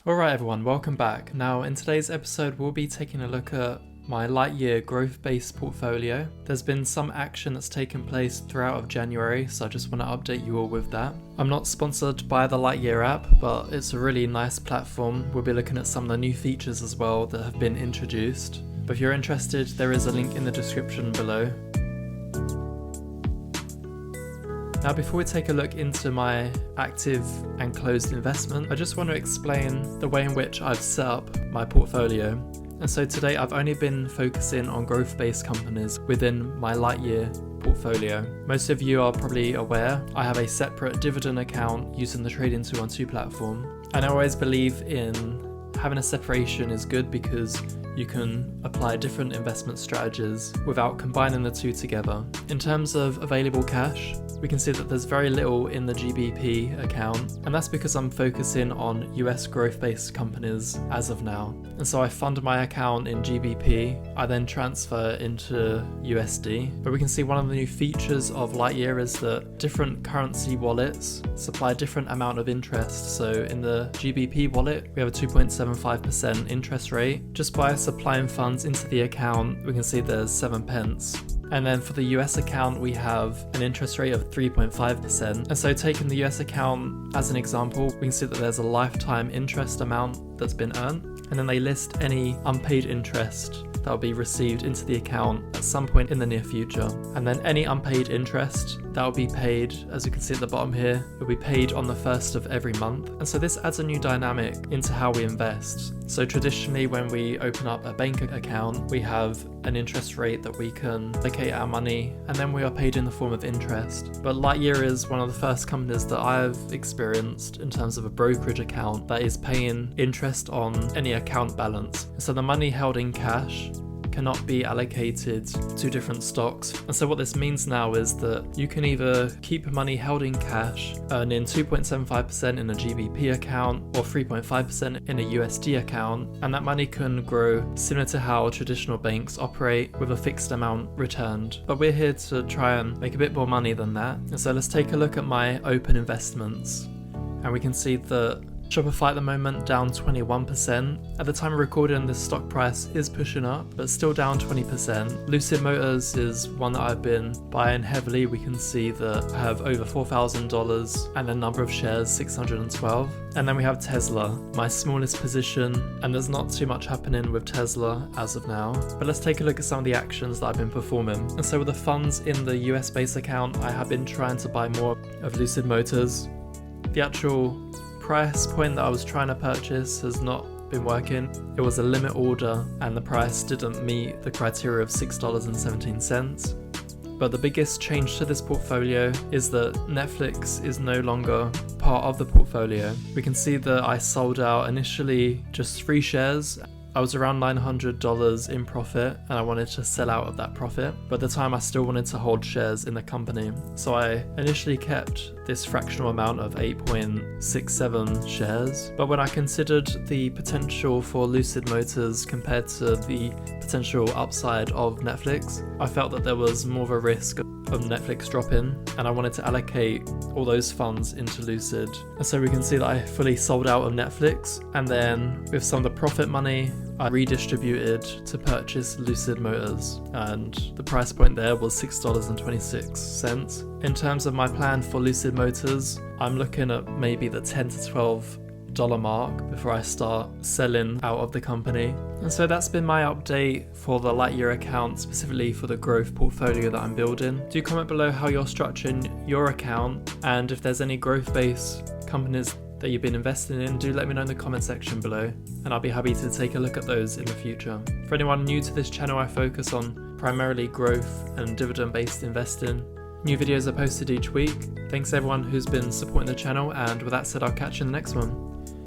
Alright everyone, welcome back. Now in today's episode we'll be taking a look at my Lightyear growth-based portfolio. There's been some action that's taken place throughout of January, so I just want to update you all with that. I'm not sponsored by the Lightyear app, but it's a really nice platform. We'll be looking at some of the new features as well that have been introduced. But if you're interested, there is a link in the description below. Now before we take a look into my active and closed investment, I just want to explain the way in which I've set up my portfolio. And so today I've only been focusing on growth-based companies within my Lightyear portfolio. Most of you are probably aware I have a separate dividend account using the Trading 212 platform. And I always believe in having a separation is good because you can apply different investment strategies without combining the two together. In terms of available cash, we can see that there's very little in the GBP account, and that's because I'm focusing on US growth-based companies as of now. And so I fund my account in GBP, I then transfer into USD. But we can see one of the new features of Lightyear is that different currency wallets supply a different amount of interest. So in the GBP wallet, we have a 2.75% interest rate. Just by supplying funds into the account, we can see there's 7 pence. And then for the US account, we have an interest rate of 3.5%. And so taking the US account as an example, we can see that there's a lifetime interest amount that's been earned. And then they list any unpaid interest that will be received into the account at some point in the near future. And then any unpaid interest that will be paid, as you can see at the bottom here, will be paid on the first of every month. And so this adds a new dynamic into how we invest. So traditionally when we open up a bank account, we have an interest rate that we can allocate our money, and then we are paid in the form of interest. But Lightyear is one of the first companies that I've experienced in terms of a brokerage account that is paying interest on any account balance. So the money held in cash cannot be allocated to different stocks. And so what this means now is that you can either keep money held in cash, earning 2.75% in a GBP account or 3.5% in a USD account, and that money can grow similar to how traditional banks operate with a fixed amount returned. But we're here to try and make a bit more money than that. And so let's take a look at my open investments. And we can see that Shopify at the moment down 21%. At the time of recording, this stock price is pushing up, but still down 20%. Lucid Motors is one that I've been buying heavily. We can see that I have over $4,000 and the number of shares 612. And then we have Tesla, my smallest position, and there's not too much happening with Tesla as of now. But let's take a look at some of the actions that I've been performing. And so with the funds in the US based account, I have been trying to buy more of Lucid Motors. The actual price point that I was trying to purchase has not been working. It was a limit order and the price didn't meet the criteria of $6.17. But the biggest change to this portfolio is that Netflix is no longer part of the portfolio. We can see that I sold out initially just 3 shares. I was around $900 in profit and I wanted to sell out of that profit, but at the time I still wanted to hold shares in the company. So I initially kept this fractional amount of 8.67 shares, but when I considered the potential for Lucid Motors compared to the potential upside of Netflix, I felt that there was more of a risk of Netflix dropping, and I wanted to allocate all those funds into Lucid. And so we can see that I fully sold out of Netflix, and then with some of the profit money I redistributed to purchase Lucid Motors, and the price point there was $6.26. In terms of my plan for Lucid Motors, I'm looking at maybe the $10 to $12 mark before I start selling out of the company. And so that's been my update for the Lightyear account, specifically for the growth portfolio that I'm building. Do comment below how you're structuring your account, and if there's any growth-based companies that you've been investing in, do let me know in the comment section below, and I'll be happy to take a look at those in the future. For anyone new to this channel, I focus on primarily growth and dividend-based investing. New videos are posted each week. Thanks everyone who's been supporting the channel, and with that said, I'll catch you in the next one.